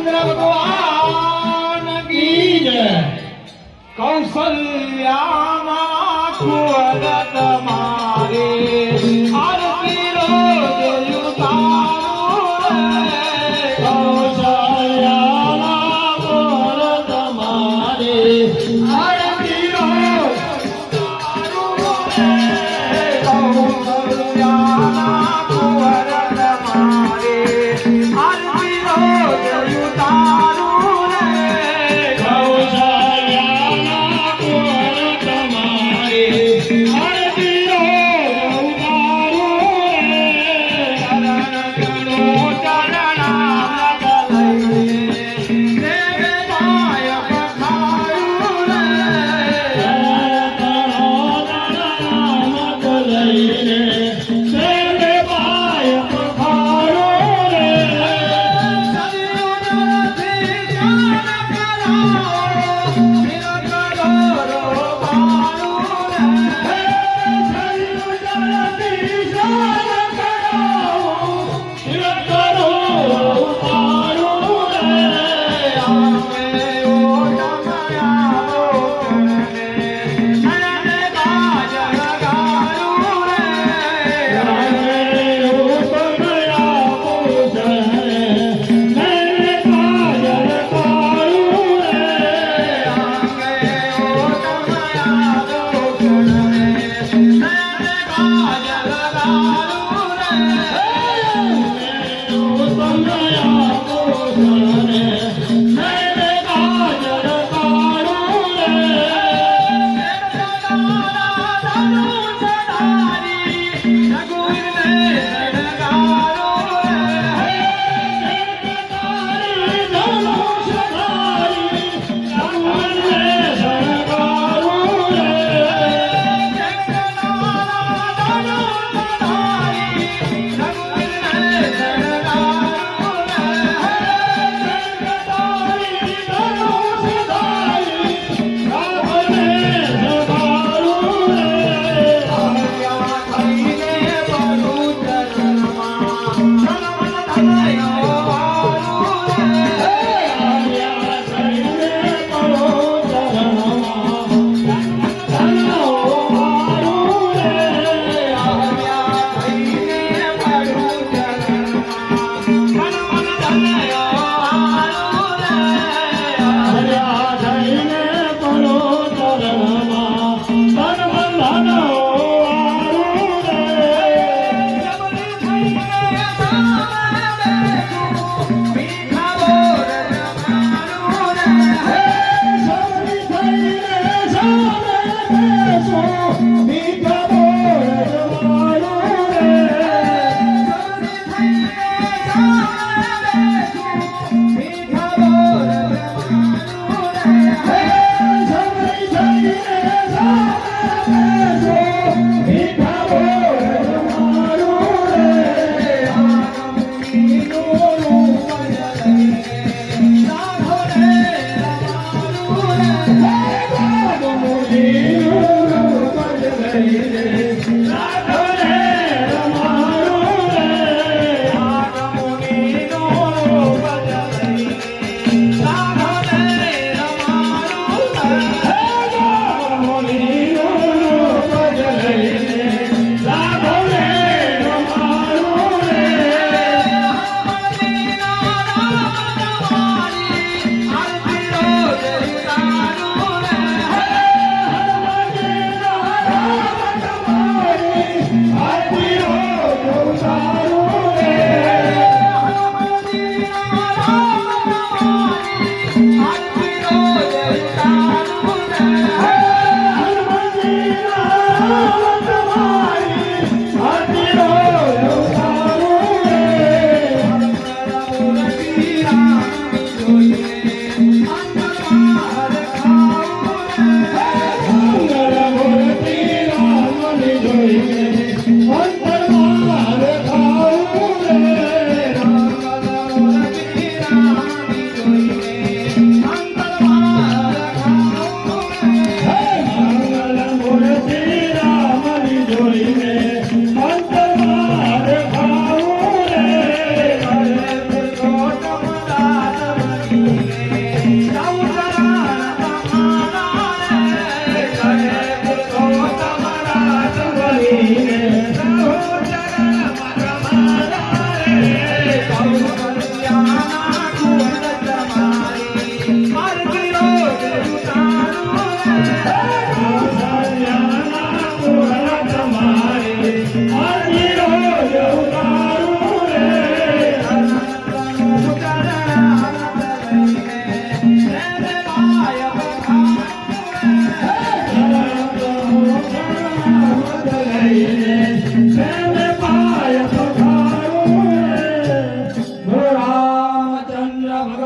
ભગવાન કી જય. કૌશલ્યાના કુંવર તમારે આરતી રોજ ઉતારું રે. કૌશલ્યાના કુંવર તમારે આરતી રોજ ઉતારું રે. કૌશલ્યાના કુંવર તમારે આરતી રોજ ઉતારું રે. કૌશલ્યાના કુંવર તમારે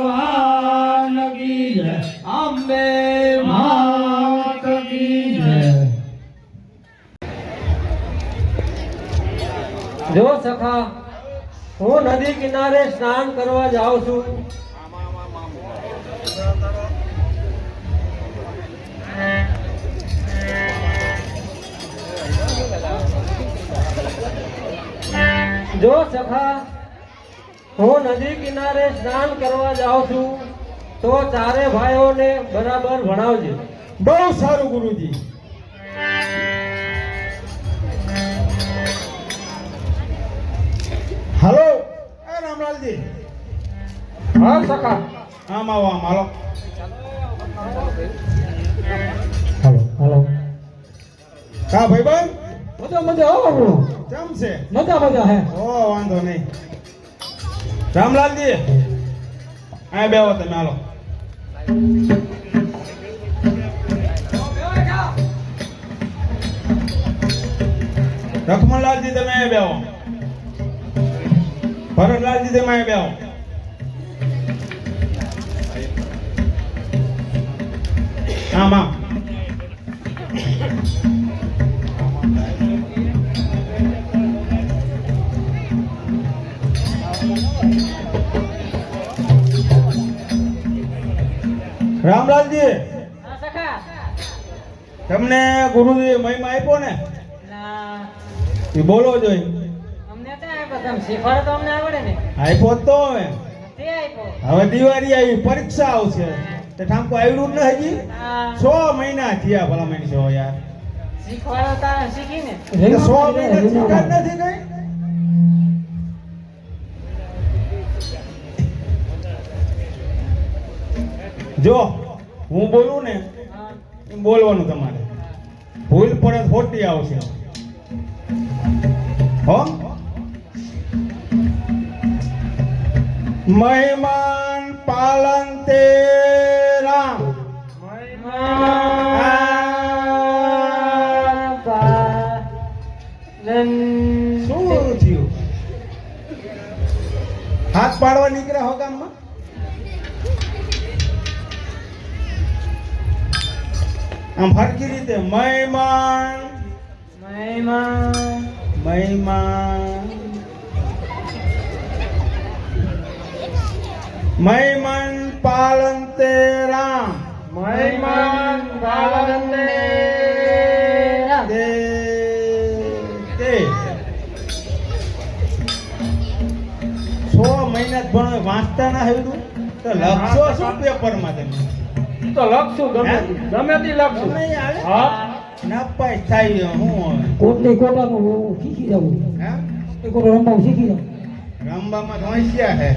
ભગવાન કી જય અંબે માત કી જય જો સખા હું નદી કિનારે સ્નાન કરવા જાઉં છું જો સખા હું નદી કિનારે સ્નાન કરવા જાઉં છું તો ચારે ભાઈઓને બરાબર ભણાવજે. બહુ સારું ગુરુજી. હાલો એ રામલાલજી. હા સખા. આમ આવો આમ હાલો. હાલો હાલો. કા ભાઈબંધ મજા મજા આવો આપણો. કેમ છે? મજા મજા હે. ઓ વાંધો નહીં. રામલાલજી આ બેહો તમે હાલો. લક્ષ્મણલાલજી તમે અહીં બેહો. ભરતલાલજી તમે અહીં બેહો. આમ આમ. રામલાલજી હા સખા. તમને ગુરુજી મહિમા આપ્યો ને ના એ બોલો જોઈ. અમને તો આપ્યો તમે શીખવાડો તો અમને આવડે ને. આપ્યો જ તો હવે. તે આપ્યો. હવે દિવાળી આવી પરીક્ષા આવશે તે ઠામકો આવ્યું જ ને હજી હા 6 મહિના થયા ભલા મહિના છો યાર. શીખવાડો તા શીખીને. એટલે 6 મહિના શીખ્યા જ નથી કઈ. જો હું બોલું ને હા. એમ બોલવાનું તમારે. ભૂલ પડે તો ખોટી આવશે હો. મહેમાન પાલન તેરા શું થયું? હાથ પાડવા નીકળ્યા હો ગામમાં? આમ ફરકી રીતે મહેમાન મહેમાન મહેમાન મહેમાન પાલન તેરા મહેમાન પાલન તેરા. તે તે 6 મહિના જ ભણો વાંચતા ના આવ્યું તો લખશો શું પેપરમાં તમે? તો લખશું ગમે તે. ગમે તે લખશું. ગમે ઈ હાલે? હા. નાપાસ થાય હું કોટની કોટાનું શીખી જવું. હે એ કોટો રમવાનું શીખી જવું. રંબામાં તો હોશિયાર હે.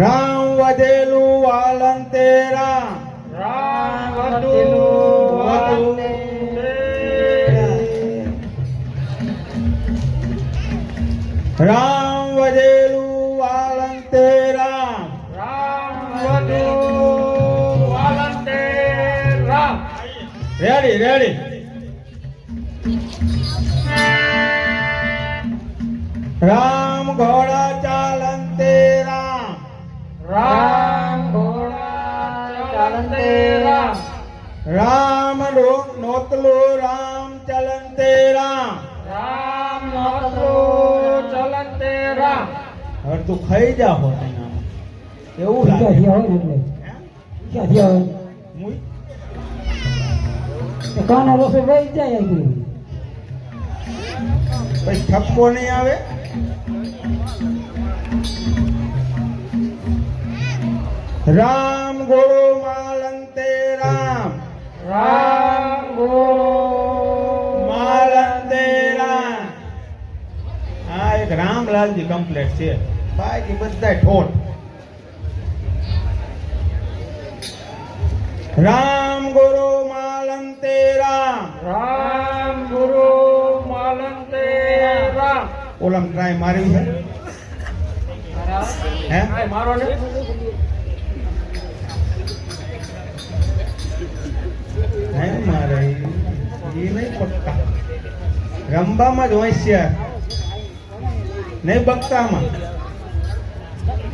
રામ વધેલું વાલન તેરા રામ વધેલું વાલન રામ વધેલું વાલન તેરા રામ વધેલું વાલન તેરા. Ready ready. રામ ઘોડા ચાલન તેરા રામ ઘોડા ચાલન તેરા. રામ નોતલું રામ ચલન તેરા. રામ નોતલો ચલન તેરા. હવે તું ખાઈ જા હો તેના એવું લાગે. ક્યાંથી આવે ને એટલે હે? ક્યાંથી આવે મુઈ કાનો રસો વહી જાય આગળ. પછી ઠપકો નહીં આવે. રામ ગુરુ માલન તેરા રામ ગુરુ માલન તેરા. આ એક રામલાલજી કમ્પ્લેટ છે બાકી બધા ઠોઠ. રામ ગુરુ માલન તેરા. રામ ગુરુ માલન તેરા. ઓલામ ટ્રાય મારી છે હે આ મારો ને હે મારે ઈ નહીં પક્કા. રંબામાં જ હોશિયાર નહીં બક્કામાં.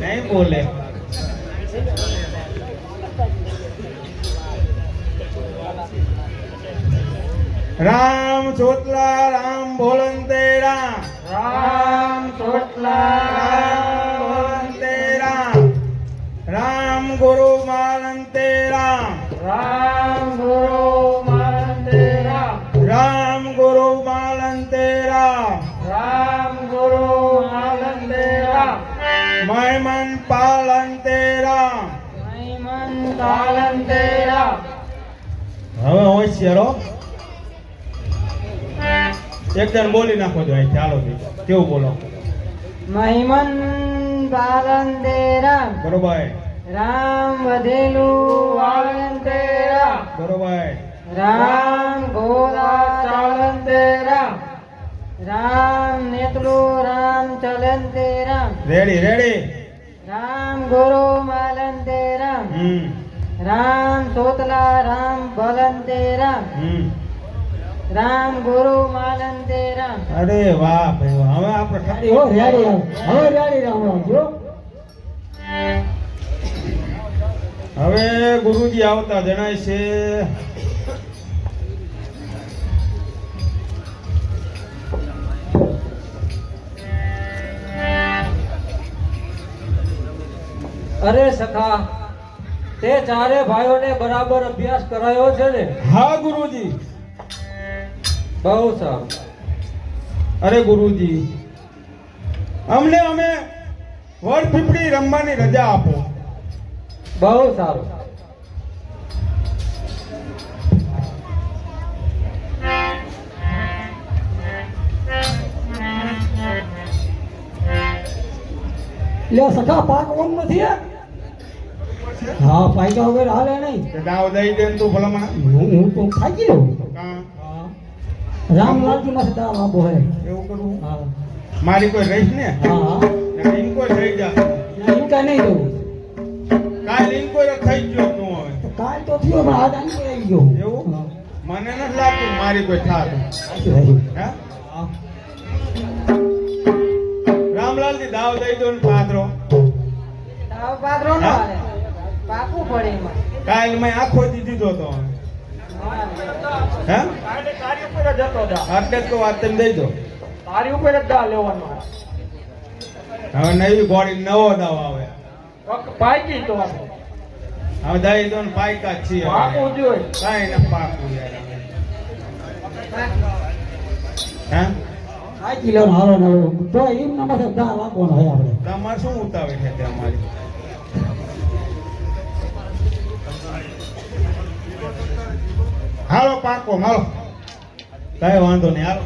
નહીં બોલે. રામ ચોટલા રામ ભોળંતે રામ. રામ ચોટલા રામ ભોળંતે રામ. રામ ગુરુ માલંતે રામ. રામ ગુરુ માલંતે રામ. રામ ગુરુ માલંતે રામ. રામ ગુરુ માલંતે રામ. મહેમન પાલંતે રામ. મહિમન પાલંતે રામ. હવે હોશિયારો એક જણ બોલી નાખો જો અહીં ચાલો ભાઈ કેવું બોલો મહિમન પાલંતે રામ. બરોબર રામ વધેલું વાલંતે રામ. બરોબર રામ ઘોડા ચાલંતે રામ. રામ નેતલું રામ ચલંતે રામ. રેડી રેડી રામ ગુરુ માલંતે રામ. રામ સોતલા રામ ભલંતે રામ. રામ ગુરુ માલંતે રામ. અરે વાહ ભાઈ વાહ. હવે આપણે હવે ગુરુજી આવતા જણાય છે. અરે સખા તે ચારે ભાઈઓને બરાબર અભ્યાસ કરાયો છે ને? હા ગુરુજી. બહુ સારું. અરે ગુરુજી અમને અમે વડ પીપળી રમવાની રજા આપો. બહુ સારું. લે સખા પાક ઓમ નથી હે? હા પાઈકા વગર હાલે નહીં. તે દાવ દઈ દે ને તું ભલામણ. હું તો ખાઈ ગયો. કાં? રામલાલજી માં દાવ આબો હે. એવું કરવું હા મારી કોઈ રહીશ ને હા ઇનકો થઈ જા ઇનકા નહીં દઉં. કાલ ઇનકો થઈ ગયો તું હવે તો કાલ તો થયો પણ આજ આની આવી ગયો. એવું મને નથી લાગતું મારી કોઈ થાત. હે રામલાલજી દાવ દઈ દો ને પાત્રો. તાવ પાત્રો ન હાલે. પાકું પડે એમાં. કાલ મેં આખો દી દીધો તો હે તારી ઉપર જ હતો દા. એટલે જ તો વાત તમે દઈ દો. તારી ઉપર જ દા લેવાનો. હવે નવી ગોળી નવો દાવ આવે. પાકી તો હવે દઈ દો ને પાયકા જ છીએ હવે. પાકું જોઈએ. કાંઈ ને પાકું યાર હવે. હે આ કિલો હાલો ને તો એમ ના માથે દા રાખવાનો હોય આપણે. તમારે શું ઉતાવળ છે તે અમારી? હાલો પાકો હાલો કઈ વાંધો નહીં હાલો.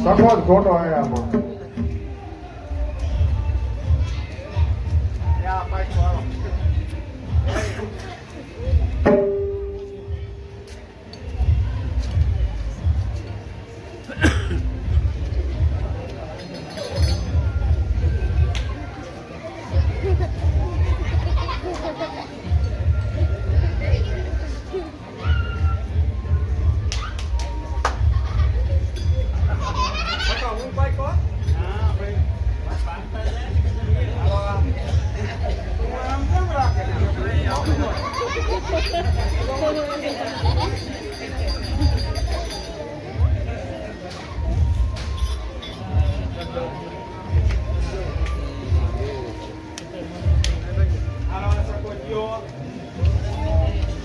સખત ખોટો હોય આમાં.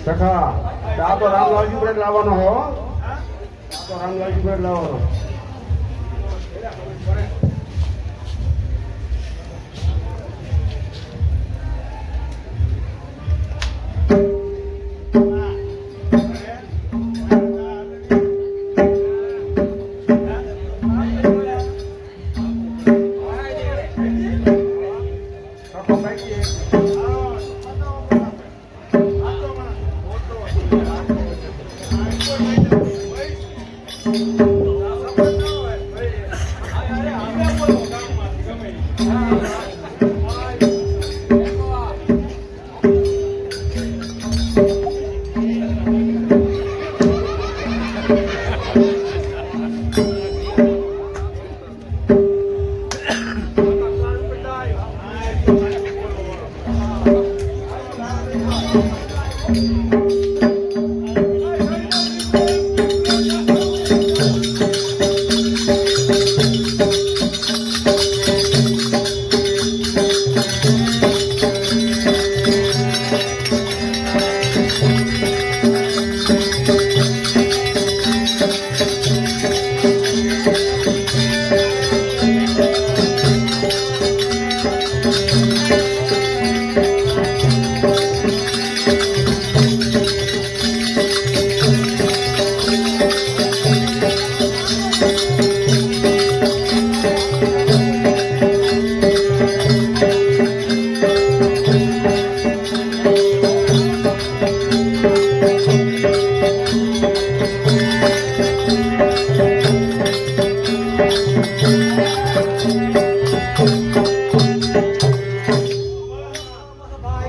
સખા આ તો રામલાલજી બ્રેડ લાવવાનો હો. આ તો રામલાલજી બ્રેડ લાવવાનો.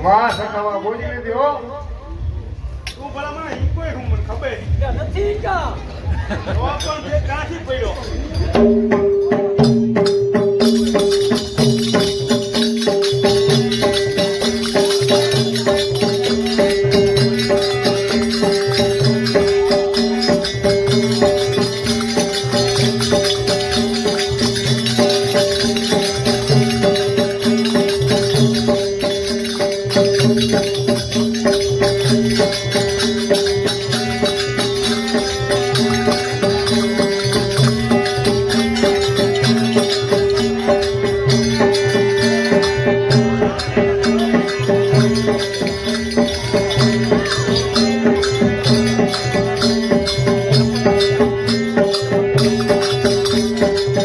વાહ સખા વાહ બોલી લીધી હો. તું ભલામણ ઈકોય હું મને ખબર નથી કા તો પણ તે કાંથી પડ્યો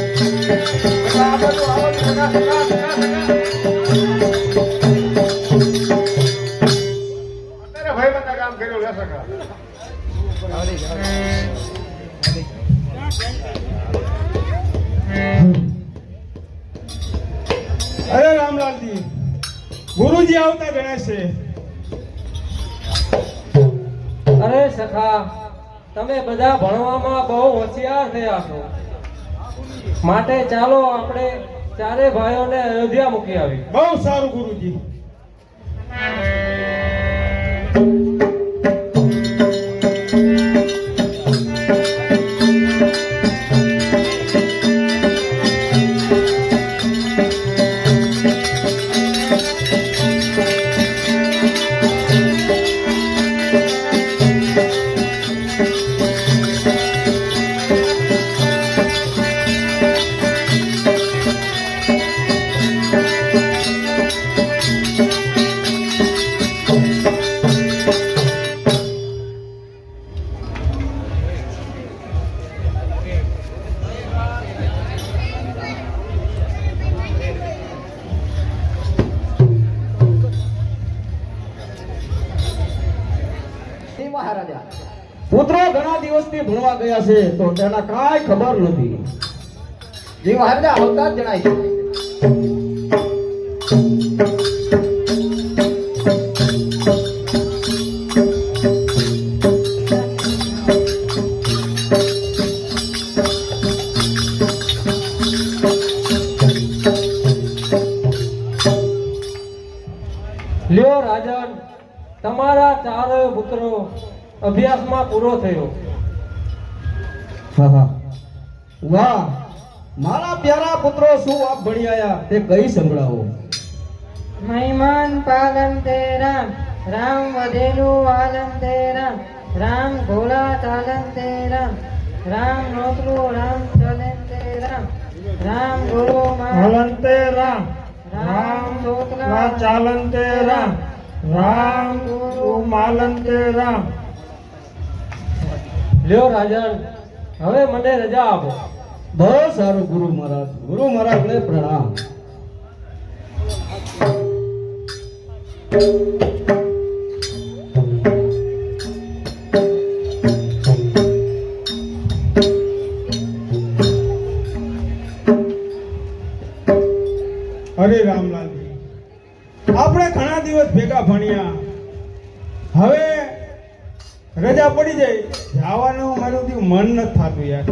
આ બધું આવો સખા સખા સખા અત્યારે ભાઈ બંધા કામ કર્યું લે સખા. અરે રામલાલજી ગુરુજી આવતા ગણે છે અરે સખા તમે બધા ભણવામાં બહુ હોશિયાર થયા છો માટે ચાલો આપણે ચારે ભાઈઓને અયોધ્યા મૂકી આવી. બહુ સારું ગુરુજી મહારાજા પુત્રો ઘણા દિવસથી ભણવા ગયા છે તો તેના કાંઈ ખબર નથી. જી મહારાજા આવતા જ જણાય છે. લ્યો રાજન તમારા ચારેય પુત્રો અભ્યાસમાં પૂરો થયો. હા હા વાહ મારા પ્યારા પુત્રો શું આપ ભણી આયા તે કઈ સંભળાવો. મહિમાન પાલન તે રામ રામ વધેલું વાલન તે રામ રામ ઘોડા ચાલન તે રામ રામ નોતરું રામ ચલન તે રામ રામ ગુરુ હલંતે રામ રામ ચોતલા ચાલંતે રામ રામ માલંતે રામ. લ્યો રાજન હવે મને રજા આપો. બહુ સારું ગુરુ મહારાજ. ગુરુ મહારાજને પ્રણામ. અરે રામલાલજી, આપણે ઘણા દિવસ ભેગા ભણ્યા, હવે રજા પડી જાય, જવાનું મારું મન નથી થતું યાર.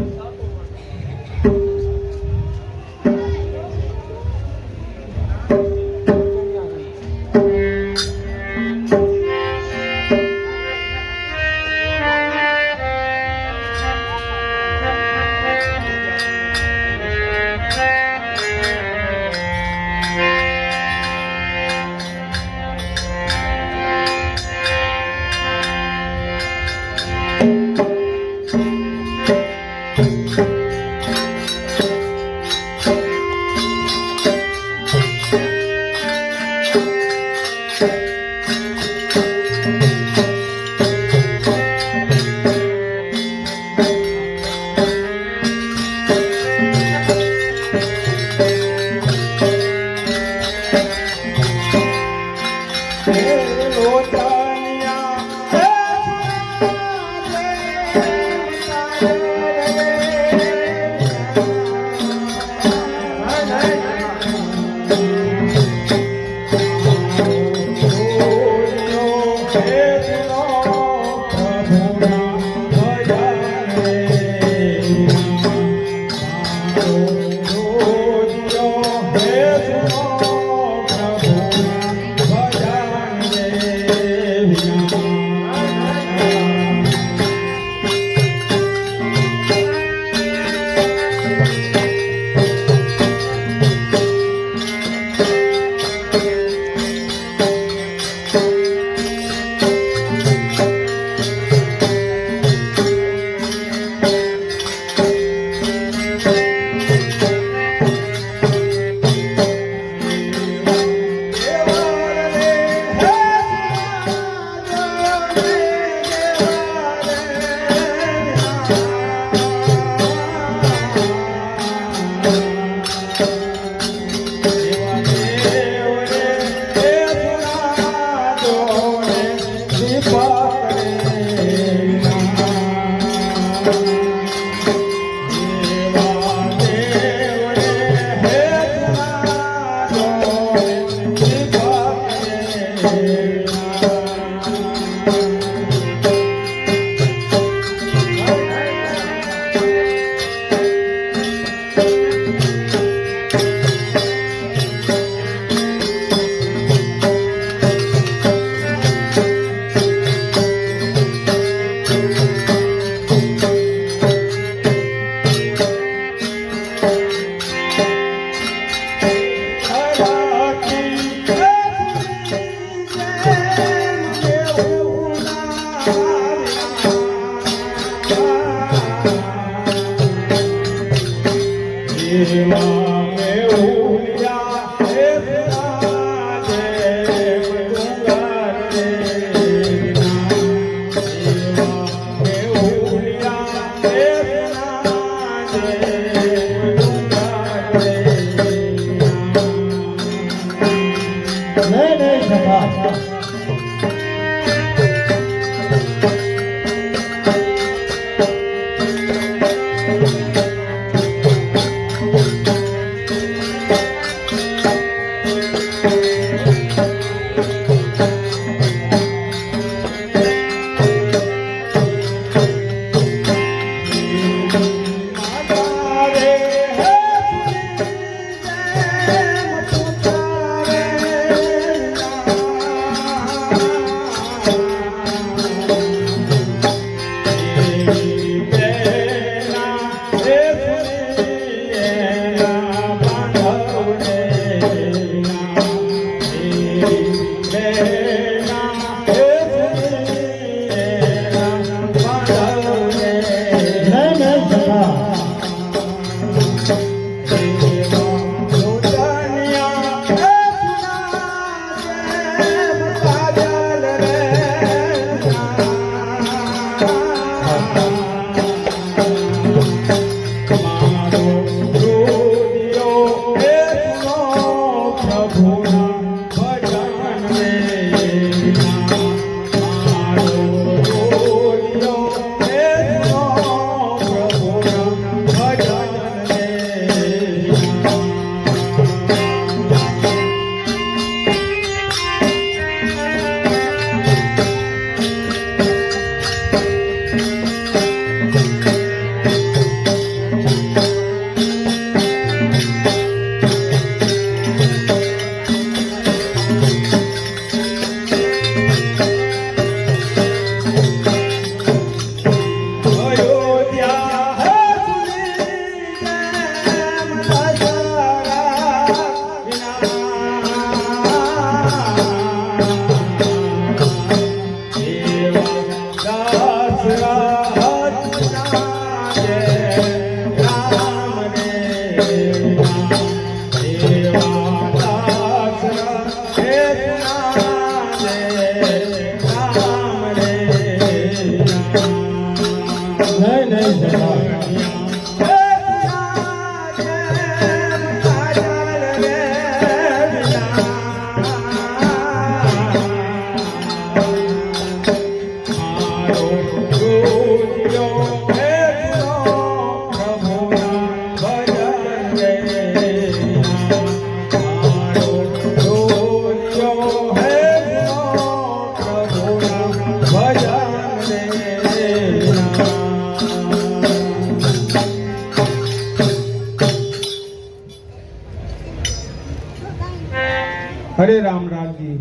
હરે રામ રાજજી,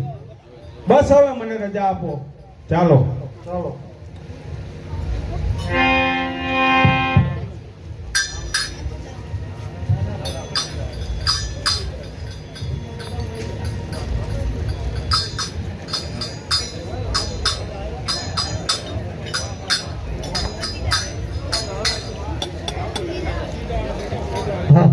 બસ હવે મને રજા આપો, ચાલો. ચાલો. હા.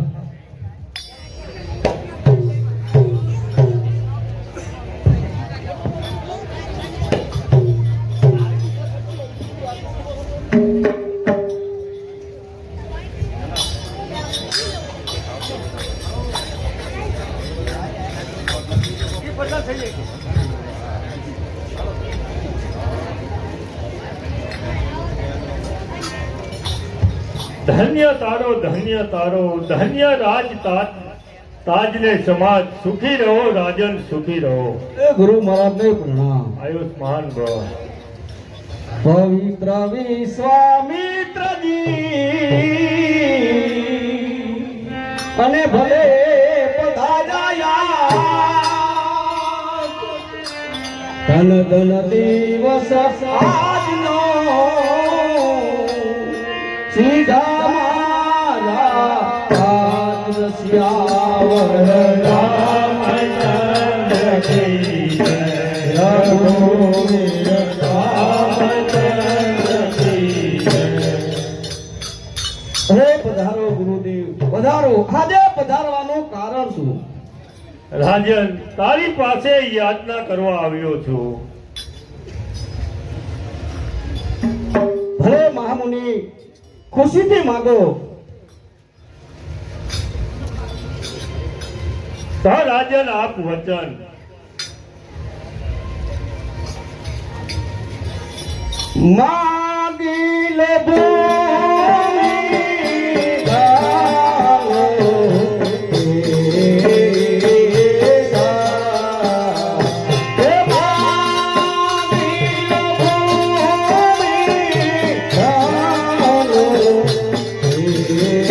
ધન્ય તારો ધન્ય રાજ તાજને સમાજ સુખી રહો રાજન સુખી રહો. એ ગુરુ મહારાજને પ્રણામ. આયુષ્માન ભવ. પવિત્ર વિશ્વામિત્રજી અને ભલે પધાર્યા ધન ધન દિવસ આજનો સીધા મારા રાજ રસિયાવર રામચંદ્ર કી જય. રઘુવીર હે પધારો ગુરુદેવ, પધારો. આજે પધારવાનું કારણ શું? રાજન, તારી પાસે યાચના કરવા આવ્યો છું. ભલે મહામુનિ, ખુશીથી માગો. તા રાજન આપ વચન. માગી લે ભૂમિ ગાલો દેશા. હે માગી લે ભૂમિ ગાલો દેશા.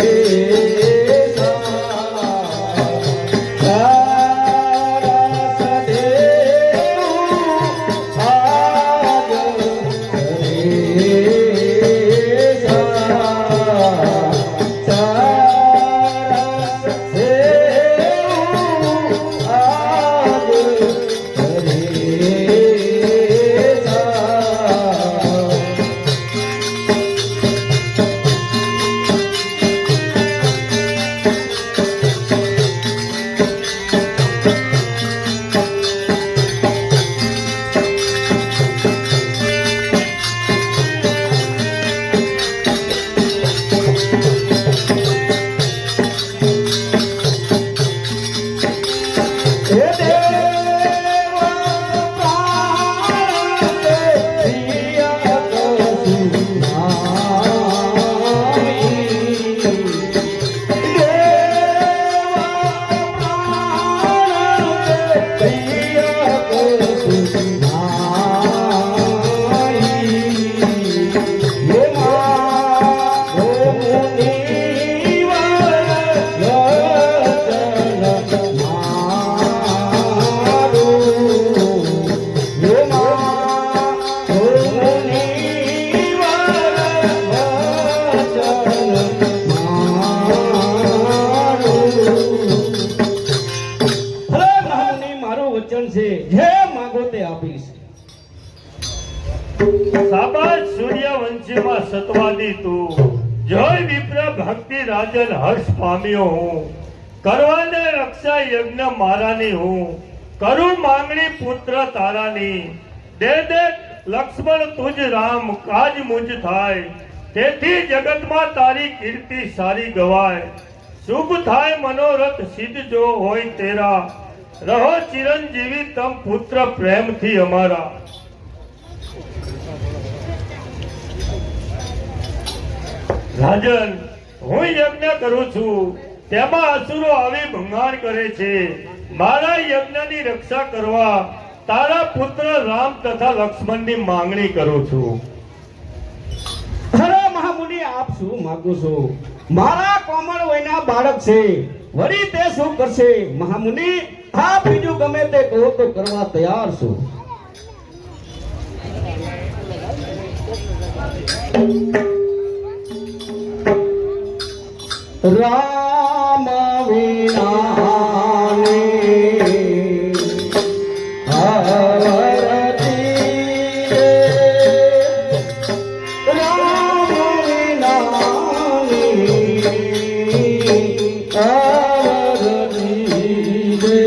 સારસ દેવ આજ સાબાદ સૂર્યવંશીમાં સતવાદી તું. જોઈ વિપ્ર ભક્તિ રાજન હર્ષ પામ્યો હું. કરવાને રક્ષા યજ્ઞ મારાની હું. કરું માંગણી પુત્ર તારાની. દે દે લક્ષ્મણ તુજ રામ કાજ મુજ થાય. તેથી જગતમાં તારી કીર્તિ સારી ગવાય. શુભ થાય મનોરથ સિદ્ધ જો હોય તેરા. રહો ચિરંજીવી તમ પુત્ર પ્રેમથી અમારા. રાજન, હું યજ્ઞ કરું છું, તેમાં અસુરો આવી ભંગાણ કરે છે. મારા યજ્ઞની રક્ષા કરવા તારા પુત્ર રામ તથા લક્ષ્મણની માંગણી કરું છું. અરે મહામુનિ, આપ શું માંગો છો? મારા કોમળ વયના બાળક છે, વળી તે શું કરશે? મહામુનિ, હા બીજું ગમે તે કહો તો કરવા તૈયાર છું. રામ વિનાની હરતી રે, રામ વિનાની હરતી રે.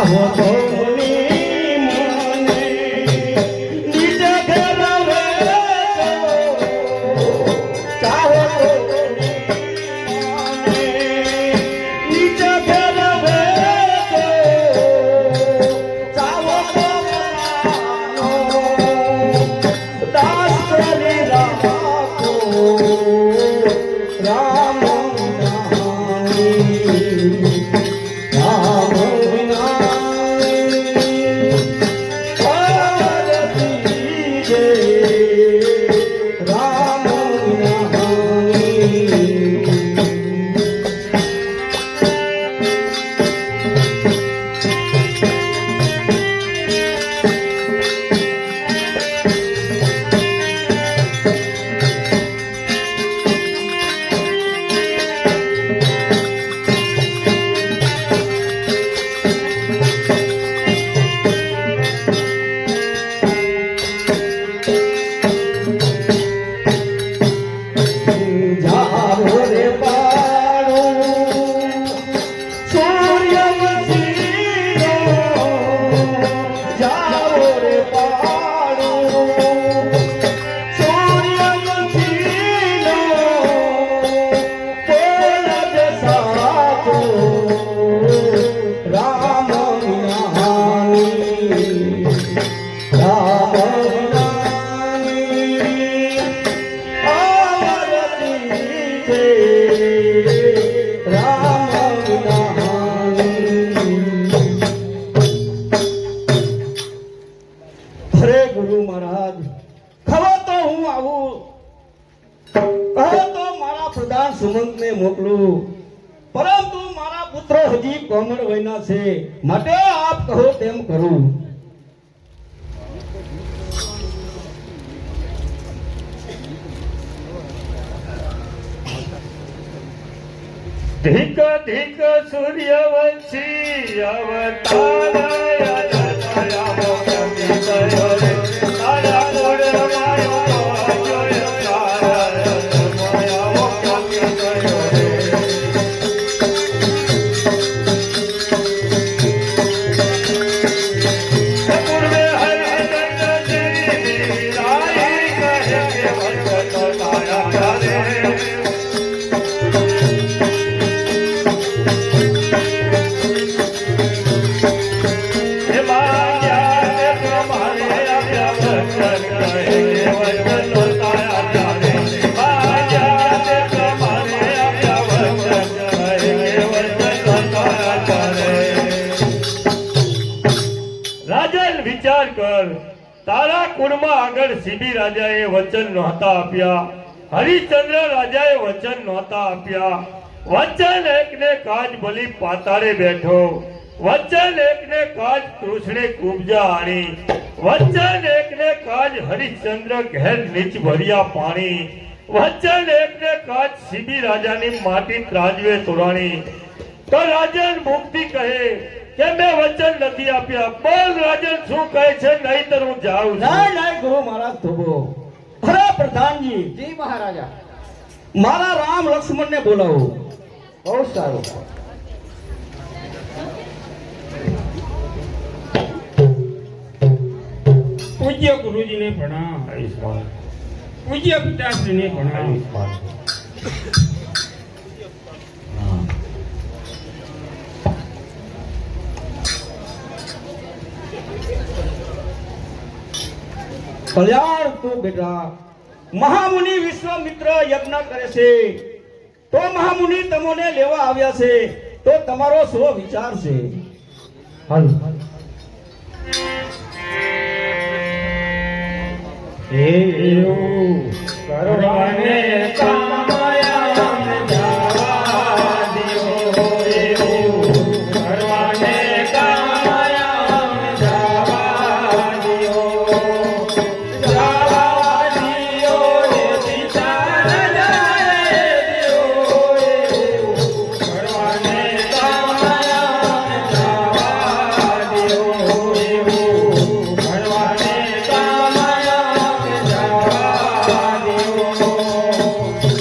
ચાહો તો મુની મને નિજ ઘર વેચો ચાહો તો નિજ ઘર વેચો ચાહો તો દાસ કરી રાખો રામ અરે ગુરુ મહારાજ ખબર તો હું આવું કહો તો મારા પ્રધાન સુમંતને મોકલું પરંતુ મારા પુત્ર હજી કોમળ વયના છે માટે આપ કહો તેમ કરું ધિક ધિક સૂર્યવંશી રાજન વિચાર કર તારા કુળમાં આગળ સીબી રાજાએ વચન નહોતા આપ્યા હરિશ્ચંદ્ર રાજાએ વચન નહોતા આપ્યા વચન એકને કાજ બલી પાતાળે બેઠો વચન એકને કાજ કૃષ્ણે કુબજા આણી વચન એકને કાજ હરિશ્ચંદ્ર ઘેર નીચ ભર્યા પાણી વચન એકને કાજ સીબી રાજાની માટી ત્રાજવે તોડાણી તો રાજન મુક્તિ કહે કે મેં વચન નથી આપ્યા બોલ રાજન શું કહે છે નહીંતર હું જાઉં છું ના ના ગુરુ મહારાજ થોભો અરે પ્રધાનજી જી મહારાજા મારા રામ લક્ષ્મણ ને બોલાવો બહુ સારું પૂજ્ય ગુરુજીને પ્રણામ આયુષ્માન પૂજ્ય પિતાશ્રીને પ્રણામ આયુષ્માન કલ્યાણ તું બેટા મહામુનિ વિશ્વામિત્ર યજ્ઞ કરે છે તો મહામુનિ તમને લેવા આવ્યા છે તો તમારો શું વિચાર છે હાલ એવું કરવાને કામયામ જવા દિયો એવું કરવાને કામયામ જવા દિયો રે વિચાર જાય દિયો એવું કરવાને કામયામ જવા દિયો એવું કરવાને કામયામ જવા દિયો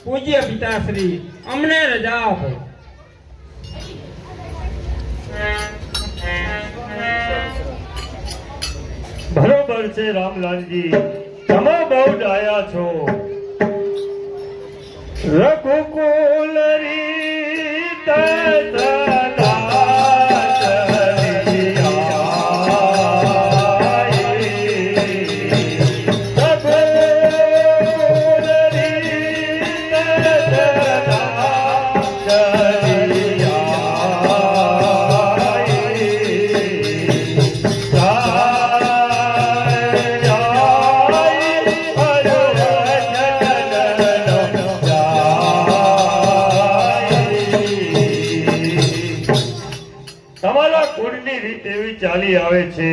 પૂજ્ય પિતાશ્રી, અમને રજા આપો. બરોબર છે રામલાલજી, તમે બહુ ડાયા છો. રઘુકુલ રીત તમારા કુળની રીત એવી ચાલી આવે છે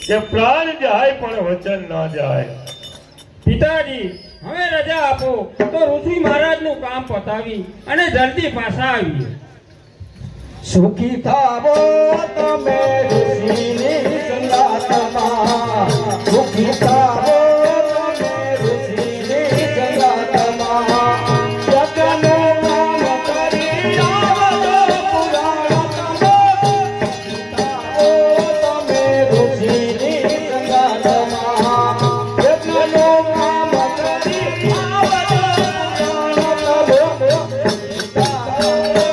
કે પ્રાણ જાય પણ વચન ના જાય. પિતાજી, હવે રજા આપો તો ઋષિ મહારાજનું કામ પતાવી અને જલ્દી પાછા આવીએ. સુખી થાવો તમે ઋષિની સંગાતમાં, સુખી થાવો તમે ઋષિની સંગાતમાં. જગનું કામ કરી આવજો પુરાણ તમે. સુખી થાવો તમે ઋષિની સંગાતમાં. જગનું કામ કરી આવજો પુરાણ તમે. સુખી થાવો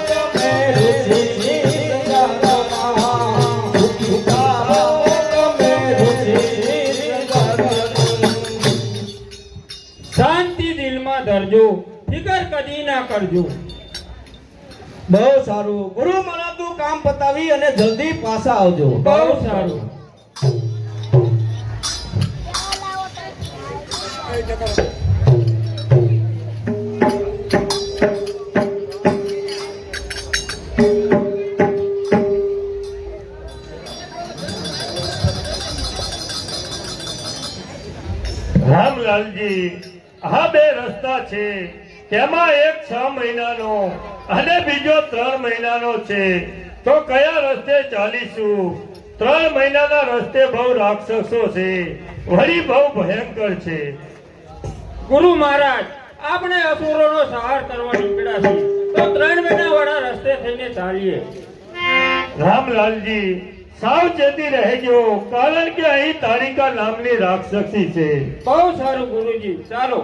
તમે ઋષિની સંગાતમાં. સુખી થાવો તમે ઋષિની સંગાતમાં. શાંતિ દિલમાં ધરજો, ફિકર કદી ના કરજો. બહુ સારું. ગુરુ મહારાજનું કામ પતાવી અને જલ્દી પાછા આવજો. બહુ સારું. રામલાલજી, આ બે રસ્તા છે, તેમાં એક 6 મહિનાનો અને બીજો 3 મહિનાનો છે. તો કયા રસ્તે ચાલીશું? 3 મહિનાના રસ્તે બહુ રાક્ષસો છે, વળી બહુ ભયંકર છે. ગુરુ મહારાજ, આપણે અસુરોનો સંહાર કરવા નીકળ્યા છીએ, તો 3 મહિના વાળા રસ્તે થઈને ચાલીએ. રામલાલજી, સાવચેતી રહેજો, કારણ કે અહીં તારિકા નામની રાક્ષસી છે. બહુ સારું ગુરુજી, ચાલો.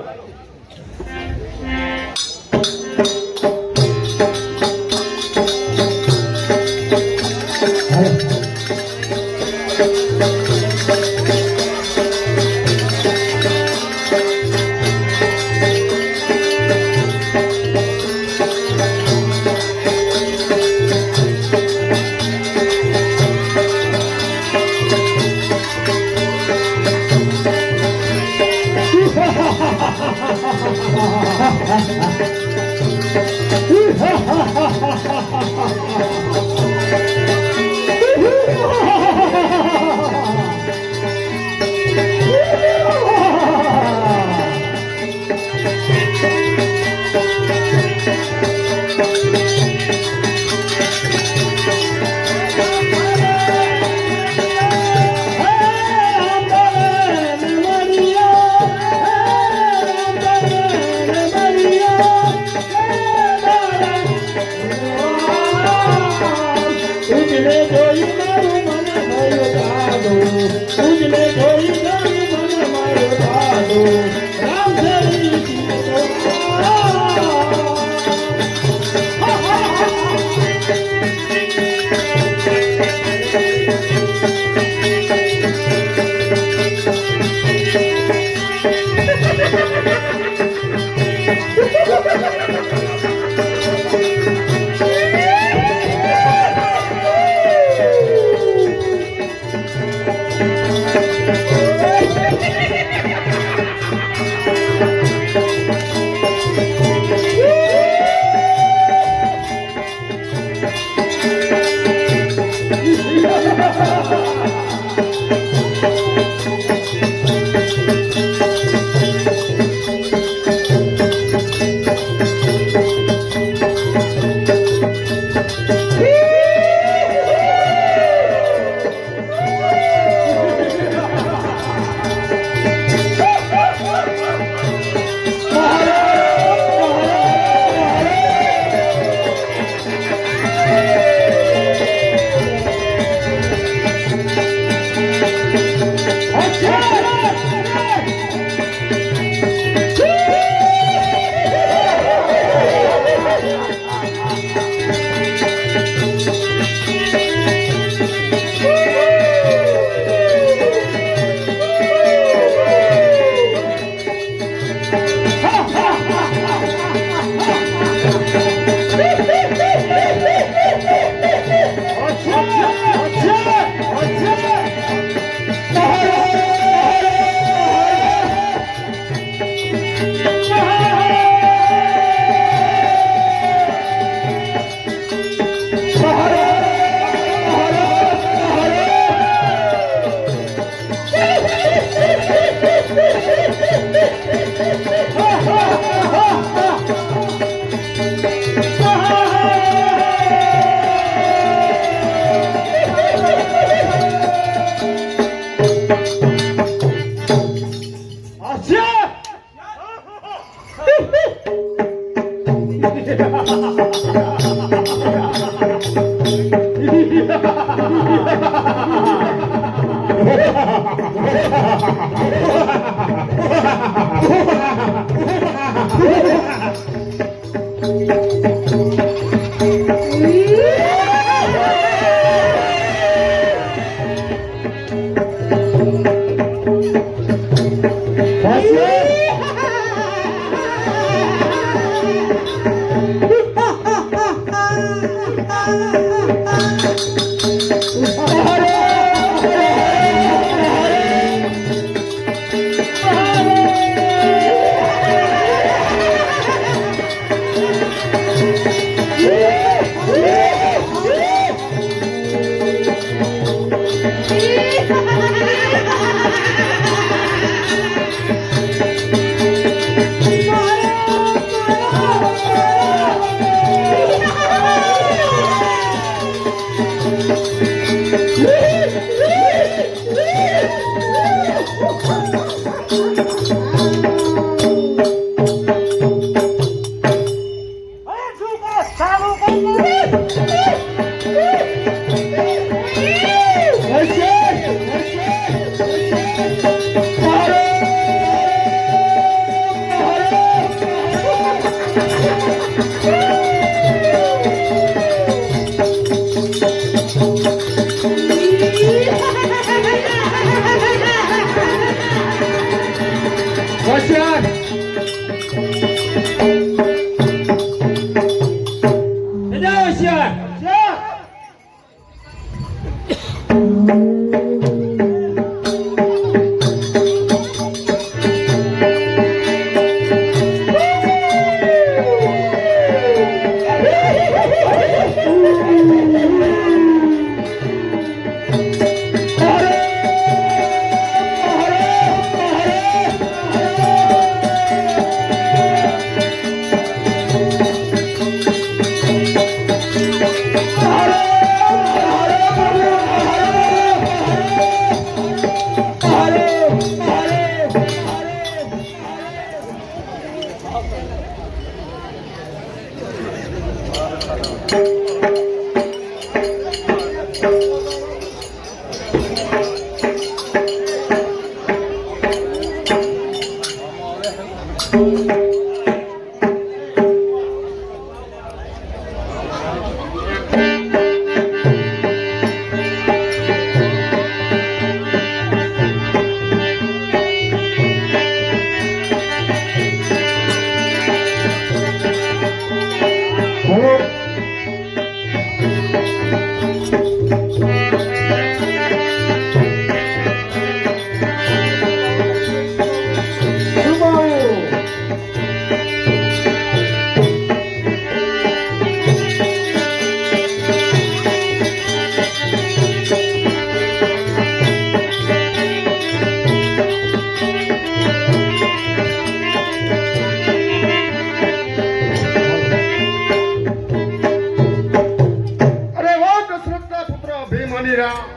રામજી રામ.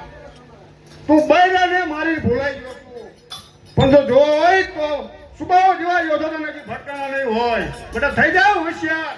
તું બૈરાને મારી ભૂલાઈ ગયો છું. પણ જો જોવો હોય તો સુબાઓ જેવા યોધો નથી ભટકાણા નહીં હોય. બેટા થઈ જાવ હોશિયાર.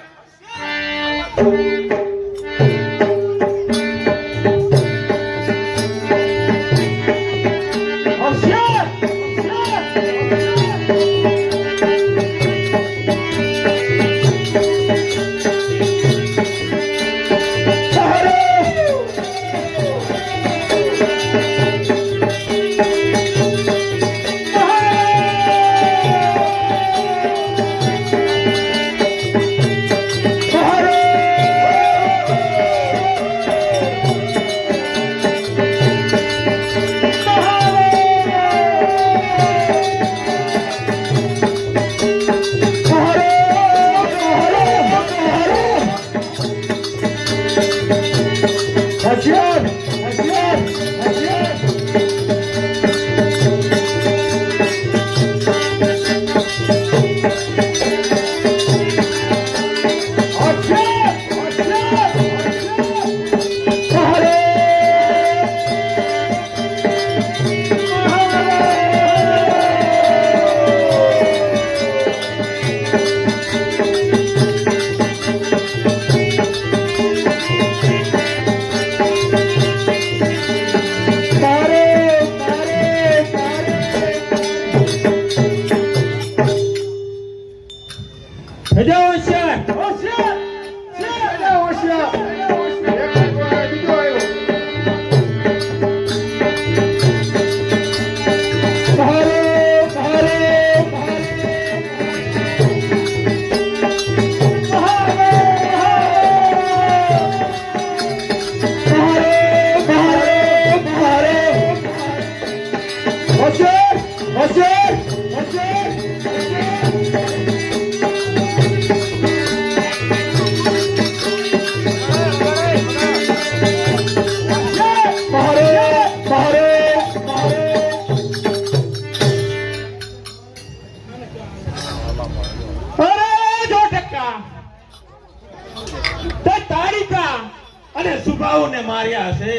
સુભાઓને માર્યા છે,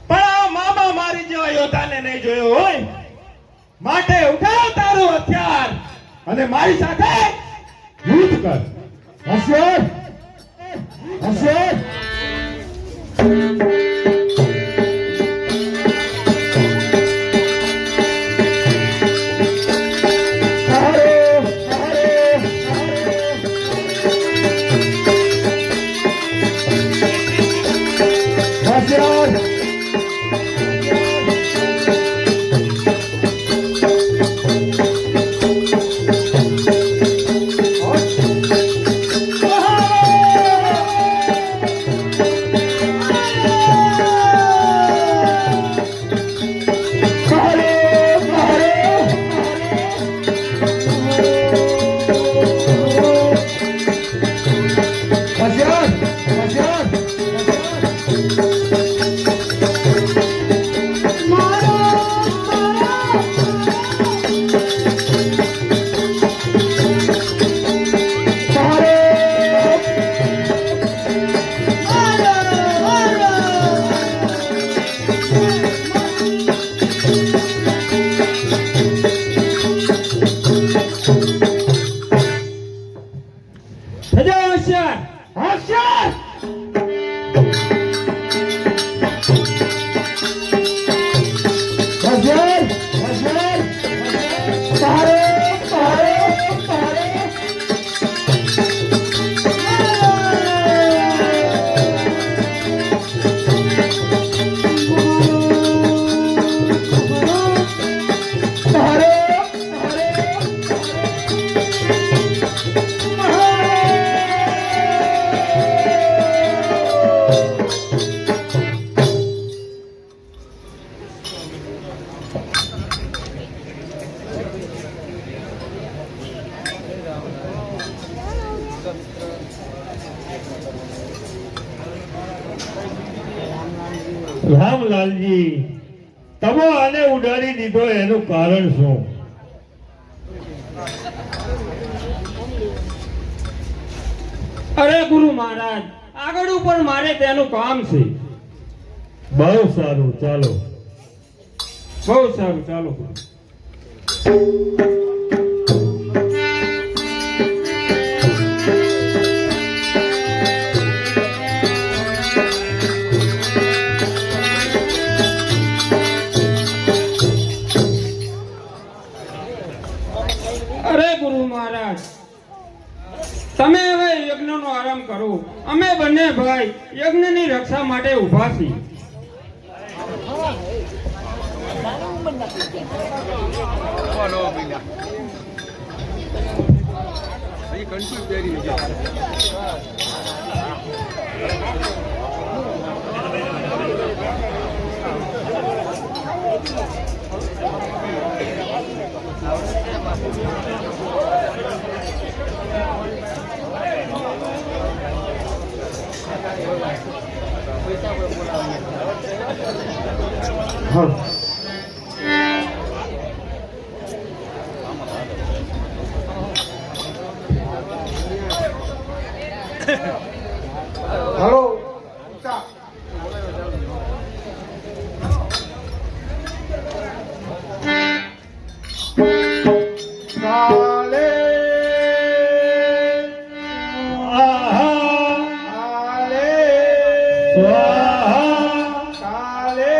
પણ આ મામા મારી જેવા યોદ્ધાને નહીં જોયો હોય. માટે ઉઠાવ તારું હથિયાર અને મારી સાથે યુદ્ધ કર. હોશિયાર હોશિયાર. રામલાલજી, તમે આને ઉડાડી દીધો એનું કારણ શું? અરે ગુરુ મહારાજ, આગળ ઉપર મારે તેનું કામ છે. બહુ સારું, ચાલો. બહુ સારું, ચાલો. અરે ગુરુ મહારાજ, તમે હવે યજ્ઞનો આરામ કરો. અમે બંને ભાઈ યજ્ઞની રક્ષા માટે ઊભા છીએ. હાલો કાલે આલે કાલે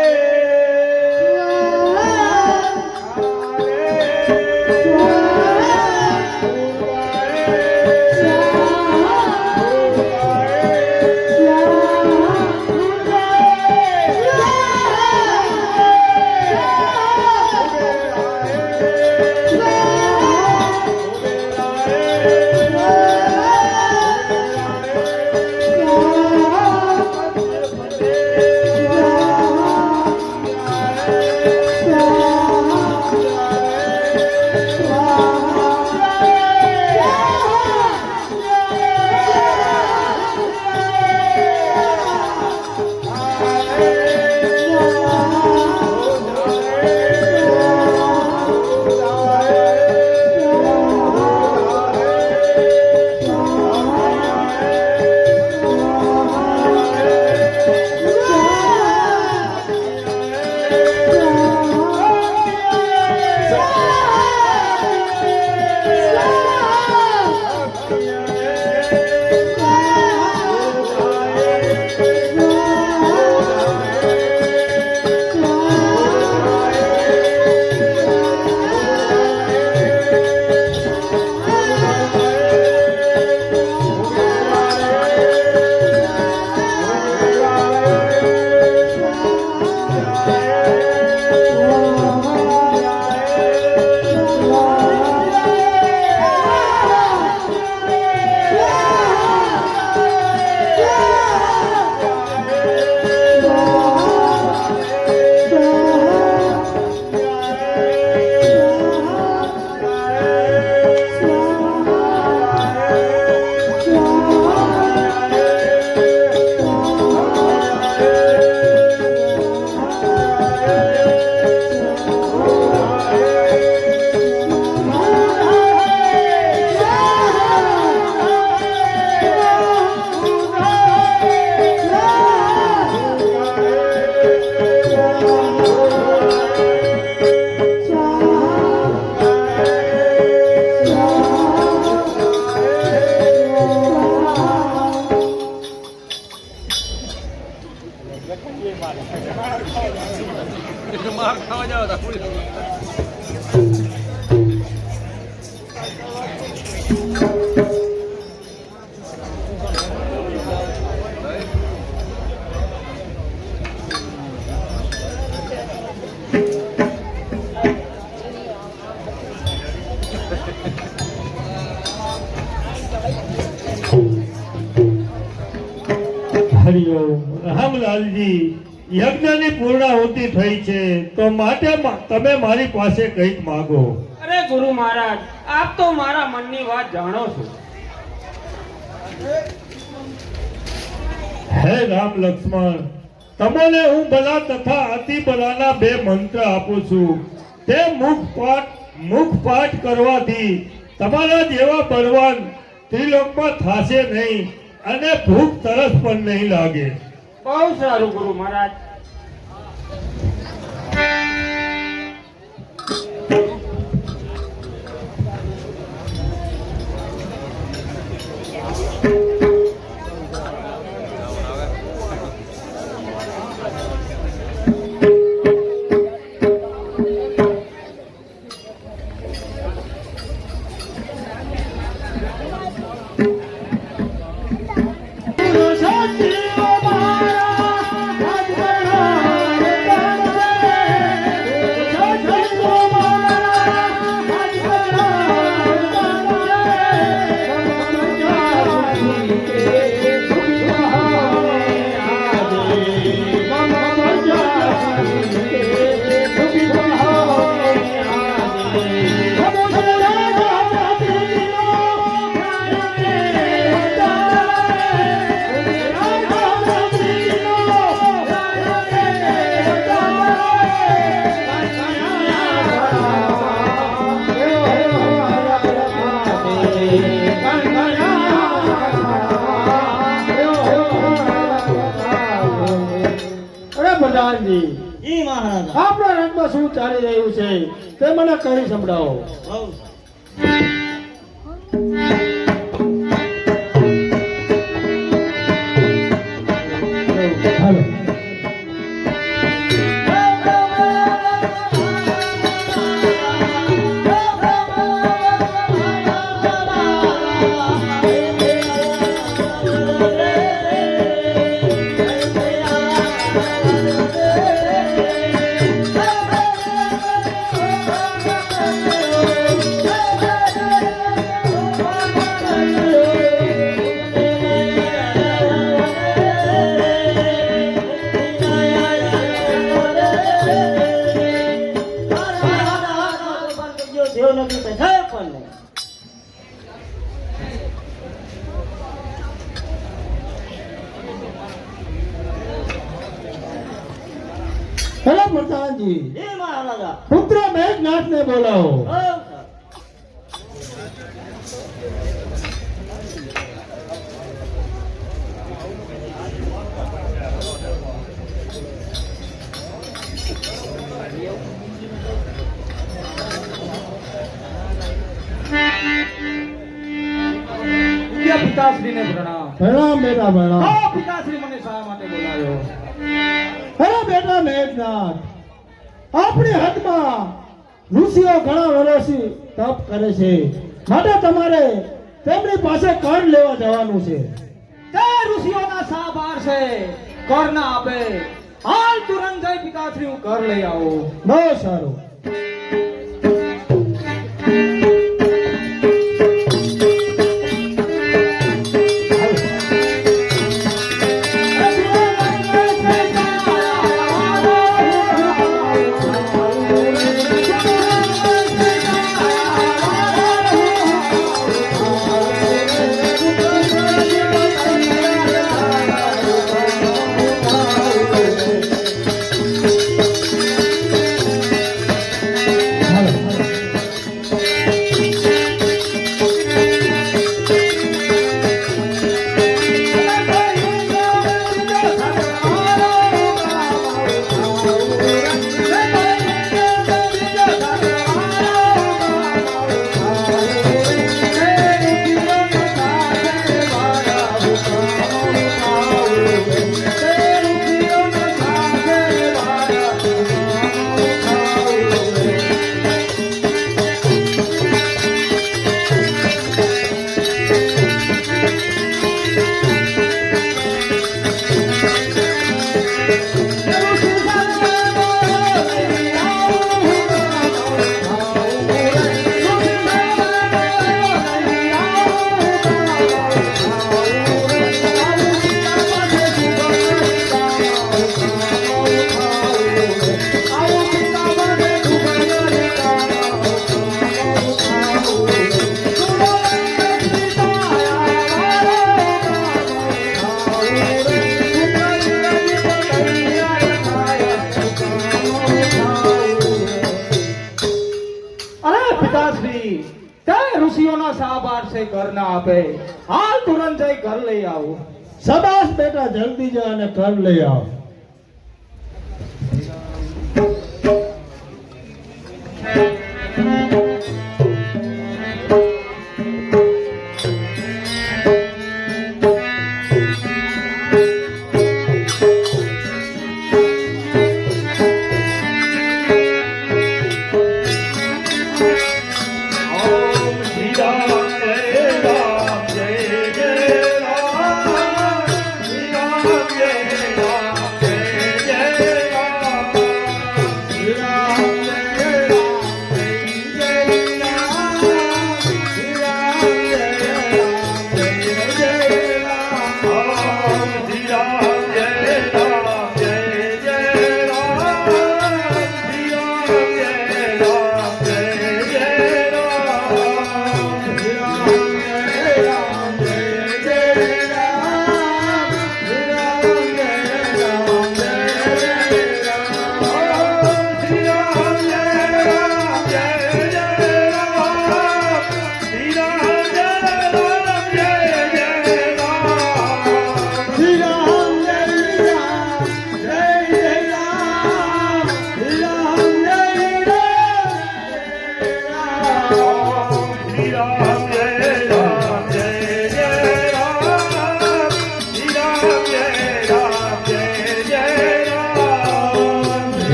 હરિઓમ. રામલાલજી, યજ્ઞની પૂર્ણાહુતિ થઈ છે, તો માટે તમે મારી પાસે કંઈક માગો. અરે ગુરુ મહારાજ, આપ તો મારા મનની વાત જાણો છો. હે રામ લક્ષ્મણ, તમને હું બલા તથા અતિ બલાના 2 મંત્ર આપું છું. તે મુખ પાઠ કરવાથી તમારા જેવા બળવાન ત્રિલોકમાં થાશે નહીં અને ભૂખ તરસ પણ નહીં લાગે. બહુ સારું ગુરુ મહારાજ. પ્રધાનજી, જી મહારાજા. આપણા રાજમાં શું ચાલી રહ્યું છે તે મને કહી સંભળાવો. હઉ. હાલો. દેવ નથી તો છે પણ નહીં. હેલો પ્રધાનજી, જી મહારાજા. પુત્ર મેઘનાથ ને બોલાવો. હઉ. પિતાશ્રીને પ્રણામ. પ્રણામ બેટા પ્રણામ. કહો પિતાશ્રી મને શા માટે બોલાવ્યો? હેલો બેટા મેઘનાથ, આપણી હદમાં ઋષિઓ ઘણા વર્ષથી તપ કરે છે, માટે તમારે તેમની પાસે કર લેવા જવાનું છે. તે ઋષિઓના શા બાર છે? કર ના આપે. હાલ તુરંત જઈ પિતાશ્રી હું કર લઈ આવું. બહુ સારું. ઋષિઓના શા બાર છે ઘર ના આપે. હાલ તુરંત જઈ ઘર લઈ આવું. શાબાશ બેટા, જલ્દી જા અને કર લઈ આવ.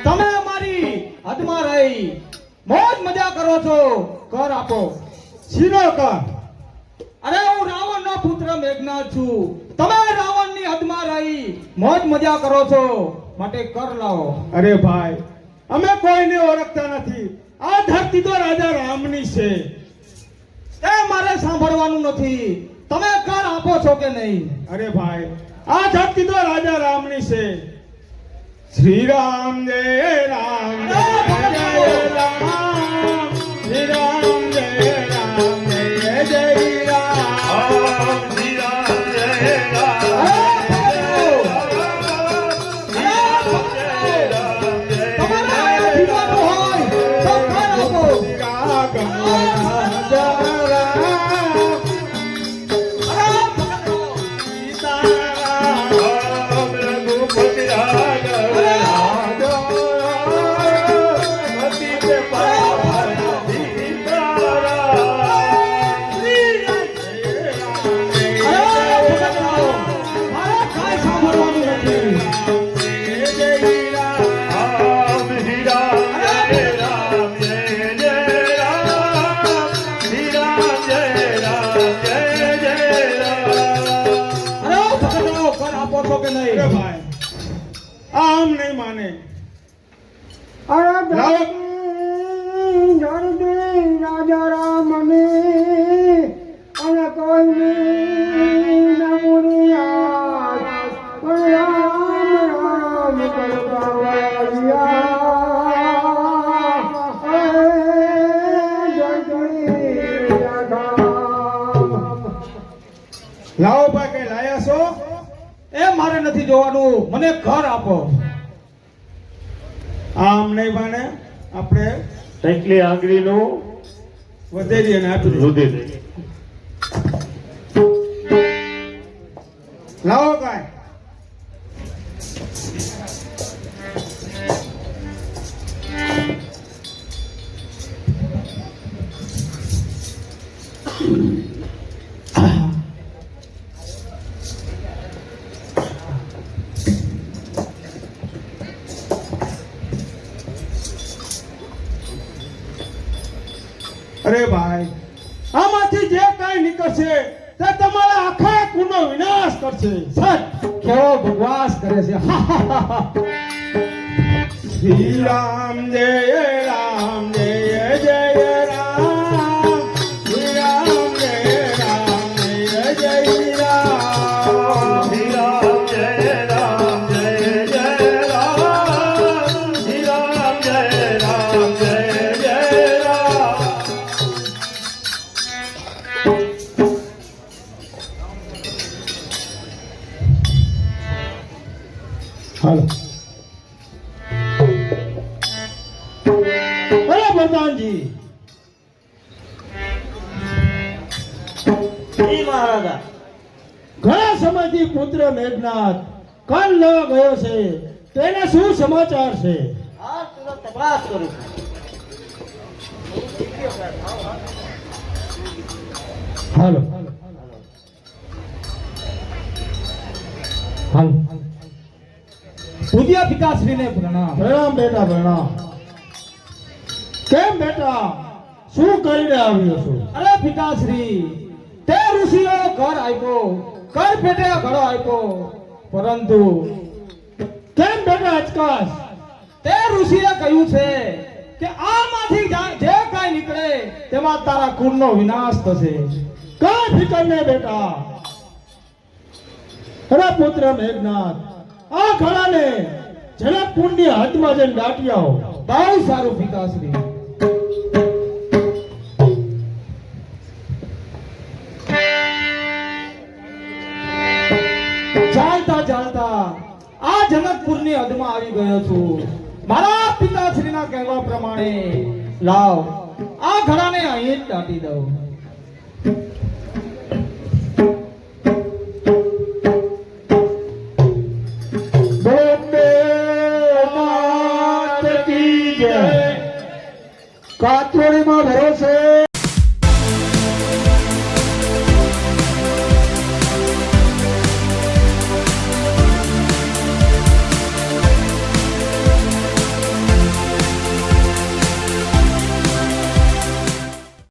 તમે અમારી હદમાં રહી મોજ મજા કરો છો, કર આપો. શીનો કર? અરે હું રાવણનો પુત્ર મેઘનાથ છું. તમે રાવણની હદમાં રહી મોજ મજા કરો છો, માટે કર લાવો. અરે ભાઈ, અમે કોઈને ઓળખતા નથી. આ ધરતી તો રાજા રામની છે. એ મારે સાંભળવાનું નથી. તમે કર આપો છો કે નહીં? અરે ભાઈ, આ ધરતી તો રાજા રામની છે. શ્રી રામ જય રામ જય જય રામ, શ્રી રામ જય રામ જય જય રામ. તમારે આ જીવવાનું હોય તો કર આપો. મારે કાંઈ સાંભળવાનું નથી. અરે ભગતો, કર આપો છો કે નહીં? અરે ભાઈ, આમ નહીં માને. અરે લાવો. જલ્દી રાજા રામને અને કોઈની નમૂની યાદ પણ રામ રામ કરતા વાળિયા જલ્દી રાધા. લાવો ભાઈ, કઈ લાયા છો? એ મારે નથી જોવાનું, મને ઘર આપો. આમ નહીં માને. આપણે એટલી આંગળીનું વધેરી અને આપી દઈએ. રુધિર લાવો કાંઈ. અરે ભાઈ, આમાંથી જે કાંઈ નીકળશે તે તમારા આખા કુળનો વિનાશ કરશે. સત કેવો ભગવાસ કરે છે. શ્રી રામ જય રામ જય જય રામ, શ્રી રામ જય રામ જય જય રામ. હાલો. અરે પ્રધાનજી, જી મહારાજા. ઘણા સમયથી પુત્ર મેઘનાથ કાન લેવા ગયો છે. તેને શું સમાચાર છે? આ તુરંત તપાસ કરું છું. હાલો. હાલો. પૂજ્ય પિતાશ્રીને પ્રણામ. પ્રણામ બેટા, પ્રણામ. કેમ બેટા, શું કરીને આવ્યો છું? અરે પિતાશ્રી, તે ઋષિઓ ઘર આપ્યો, કર પેટે ઘડો આપ્યો, પરંતુ કેમ બેટા અચકાશ? તે ઋષિએ કહ્યું છે કે આમાંથી જે કાંઈ નીકળે તેમાં તારા કુળનો વિનાશ થશે. કાંઈ ફિકર નહીં બેટા. અરે પુત્ર મેઘનાથ, આ ઘડાને જનકપુરની હદમાં જઈને દાટી આવો. બહુ સારું પિતાશ્રી. ચાલતા ચાલતા આ જનકપુરની હદમાં આવી ગયો છું. મારા પિતાશ્રીના કહેવા પ્રમાણે લાવ આ ઘડાને અહીં જ દાટી દઉં. બોમ્બે માત કી જય. કાતરોડીમાં ભરોસે